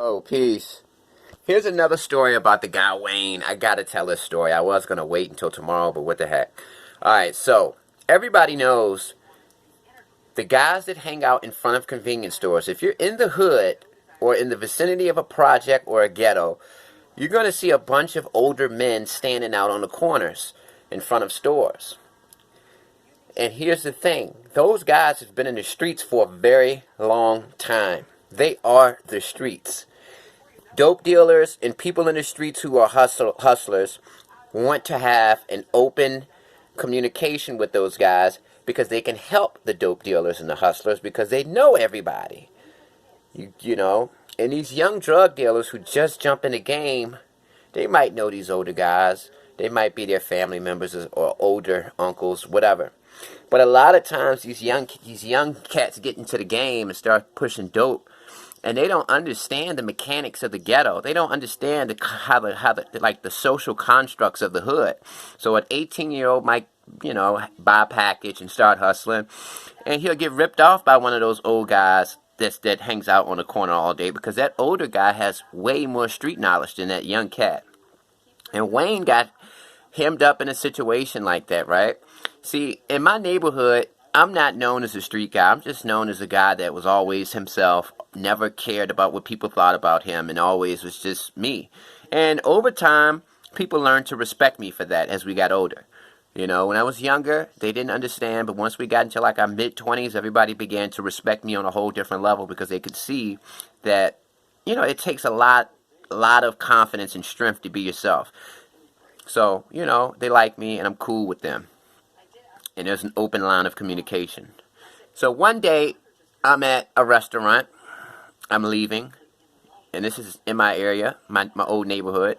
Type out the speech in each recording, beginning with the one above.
Oh, peace. Here's another story about the guy Wayne. I gotta tell this story. I was gonna wait until tomorrow, but what the heck. Alright, so everybody knows the guys that hang out in front of convenience stores. If you're in the hood or in the vicinity of a project or a ghetto, you're gonna see a bunch of older men standing out on the corners in front of stores. And here's the thing. Those guys have been in the streets for a very long time. They are the streets. Dope dealers and people in the streets who are hustlers want to have an open communication with those guys because they can help the dope dealers and the hustlers because they know everybody. You know, and these young drug dealers who just jump in the game, they might know these older guys. They might be their family members or older uncles, whatever. But a lot of times these young cats get into the game and start pushing dope, and they don't understand the mechanics of the ghetto. They don't understand the social constructs of the hood. So an 18-year-old might, buy a package and start hustling, and he'll get ripped off by one of those old guys that hangs out on the corner all day because that older guy has way more street knowledge than that young cat. And Wayne got hemmed up in a situation like that, right? See, in my neighborhood, I'm not known as a street guy. I'm just known as a guy that was always himself, never cared about what people thought about him, and always was just me. And over time, people learned to respect me for that as we got older. When I was younger, they didn't understand, but once we got into like our mid-20s, everybody began to respect me on a whole different level because they could see that, it takes a lot of confidence and strength to be yourself. So, they like me and I'm cool with them. And there's an open line of communication. So one day, I'm at a restaurant. I'm leaving. And this is in my area, my old neighborhood.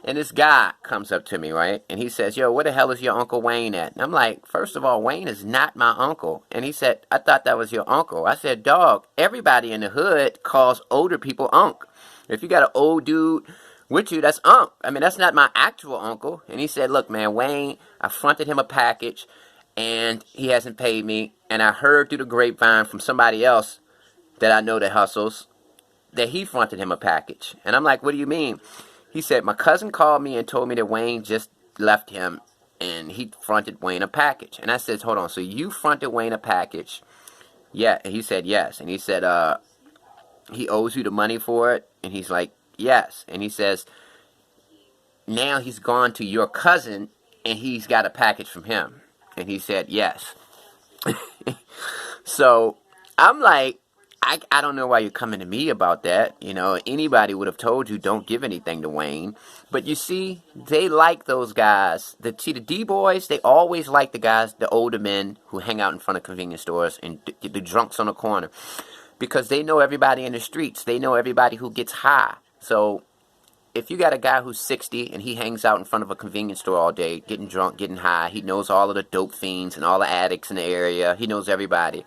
And this guy comes up to me, right? And he says, yo, where the hell is your Uncle Wayne at? And I'm like, first of all, Wayne is not my uncle. And he said, I thought that was your uncle. I said, dog, everybody in the hood calls older people Unc. If you got an old dude with you, that's Unc. I mean, that's not my actual uncle. And he said, look, man, Wayne, I fronted him a package, and he hasn't paid me. And I heard through the grapevine from somebody else that I know that hustles that he fronted him a package. And I'm like, what do you mean? He said, my cousin called me and told me that Wayne just left him and he fronted Wayne a package. And I said, hold on, so you fronted Wayne a package? Yeah. And he said, yes. And he said, he owes you the money for it? And he's like, yes. And he says, now he's gone to your cousin and he's got a package from him. And he said, yes. So I'm like, I don't know why you're coming to me about that. Anybody would have told you don't give anything to Wayne. But you see, they like those guys. The D-boys, they always like the guys, the older men who hang out in front of convenience stores and the drunks on the corner. Because they know everybody in the streets. They know everybody who gets high. So if you got a guy who's 60 and he hangs out in front of a convenience store all day, getting drunk, getting high, he knows all of the dope fiends and all the addicts in the area. He knows everybody.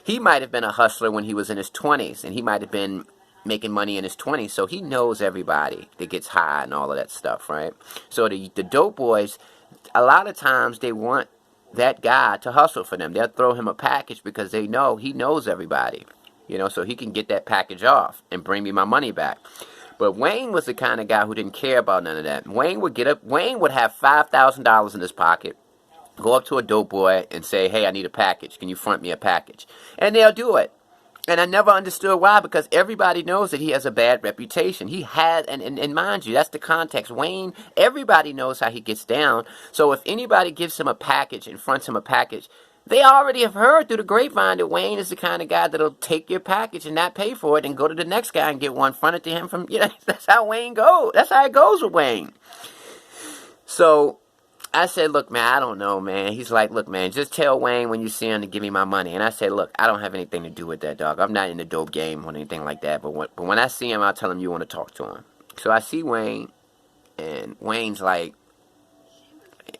He might have been a hustler when he was in his 20s, and he might have been making money in his 20s, so he knows everybody that gets high and all of that stuff, right? So the dope boys, a lot of times they want that guy to hustle for them. They'll throw him a package because they know he knows everybody, so he can get that package off and bring me my money back. But Wayne was the kind of guy who didn't care about none of that. Wayne would have $5,000 in his pocket, go up to a dope boy and say, hey, I need a package. Can you front me a package? And they'll do it. And I never understood why, because everybody knows that he has a bad reputation. He had, and mind you, that's the context. Wayne, everybody knows how he gets down. So if anybody gives him a package and fronts him a package, they already have heard through the grapevine that Wayne is the kind of guy that'll take your package and not pay for it and go to the next guy and get one fronted to him from, that's how Wayne goes. That's how it goes with Wayne. So I said, look, man, I don't know, man. He's like, look, man, just tell Wayne when you see him to give me my money. And I said, look, I don't have anything to do with that, dog. I'm not in the dope game or anything like that. But when I see him, I'll tell him you want to talk to him. So I see Wayne, and Wayne's like,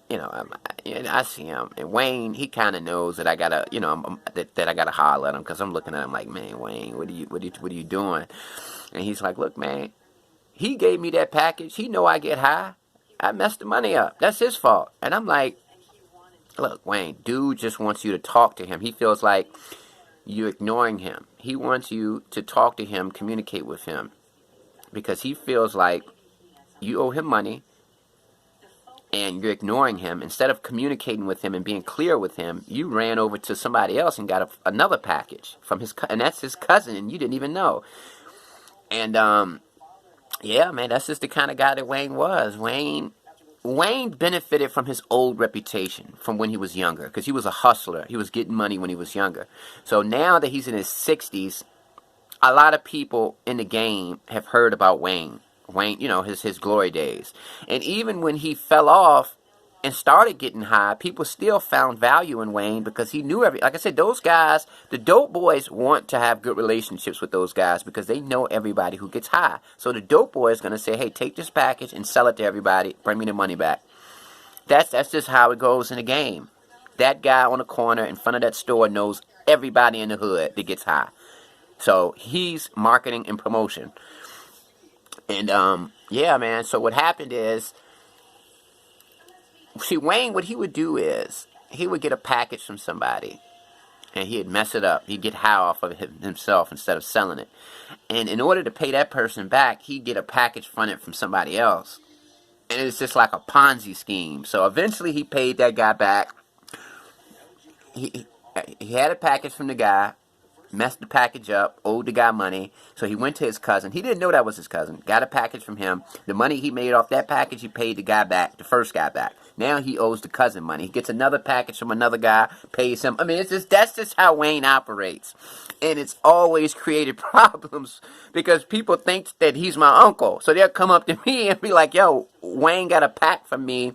I see him. And Wayne, he kind of knows that I gotta, that I gotta holler at him because I'm looking at him like, man, Wayne, what are you doing? And he's like, look, man, he gave me that package. He know I get high. I messed the money up. That's his fault. And I'm like, look, Wayne, dude just wants you to talk to him. He feels like you're ignoring him. He wants you to talk to him, communicate with him. because he feels like you owe him money and you're ignoring him. Instead of communicating with him and being clear with him, you ran over to somebody else and got another package from and that's his cousin, and you didn't even know. And yeah, man, that's just the kind of guy that Wayne was. Wayne benefited from his old reputation from when he was younger, because he was a hustler. He was getting money when he was younger. So now that he's in his 60s, a lot of people in the game have heard about Wayne. Wayne, you know, his glory days. And even when he fell off and started getting high, people still found value in Wayne because he knew like I said, those guys, the Dope Boys want to have good relationships with those guys because they know everybody who gets high. So the Dope Boy is going to say, hey, take this package and sell it to everybody. Bring me the money back. That's just how it goes in the game. That guy on the corner in front of that store knows everybody in the hood that gets high. So he's marketing and promotion. And yeah, man, so what happened is, see, Wayne, what he would do is, he would get a package from somebody, and he'd mess it up. He'd get high off of it himself instead of selling it. And in order to pay that person back, he'd get a package from it from somebody else. And it's just like a Ponzi scheme. So eventually he paid that guy back. He had a package from the guy, messed the package up, owed the guy money, so he went to his cousin. He didn't know that was his cousin. Got a package from him. The money he made off that package, he paid the guy back, the first guy back. Now he owes the cousin money. He gets another package from another guy, pays him. I mean, that's just how Wayne operates. And it's always created problems because people think that he's my uncle. So they'll come up to me and be like, yo, Wayne got a pack from me,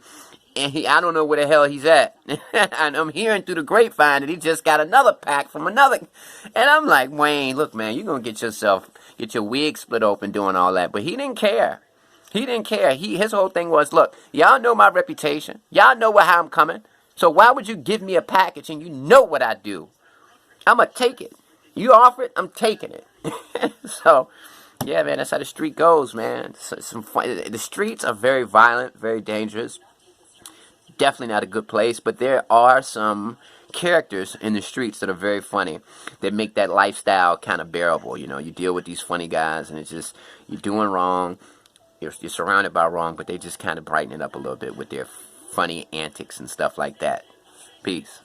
and I don't know where the hell he's at. And I'm hearing through the grapevine that he just got another pack from another. And I'm like, Wayne, look, man, you're going to get your wig split open doing all that. But he didn't care. He didn't care. His whole thing was, look, y'all know my reputation. Y'all know how I'm coming. So why would you give me a package and you know what I do? I'm going to take it. You offer it, I'm taking it. So, yeah, man, that's how the street goes, man. The streets are very violent, very dangerous. Definitely not a good place, but there are some characters in the streets that are very funny, that make that lifestyle kind of bearable. You know, you deal with these funny guys, and it's just, you're doing wrong, you're surrounded by wrong, but they just kind of brighten it up a little bit with their funny antics and stuff like that. Peace.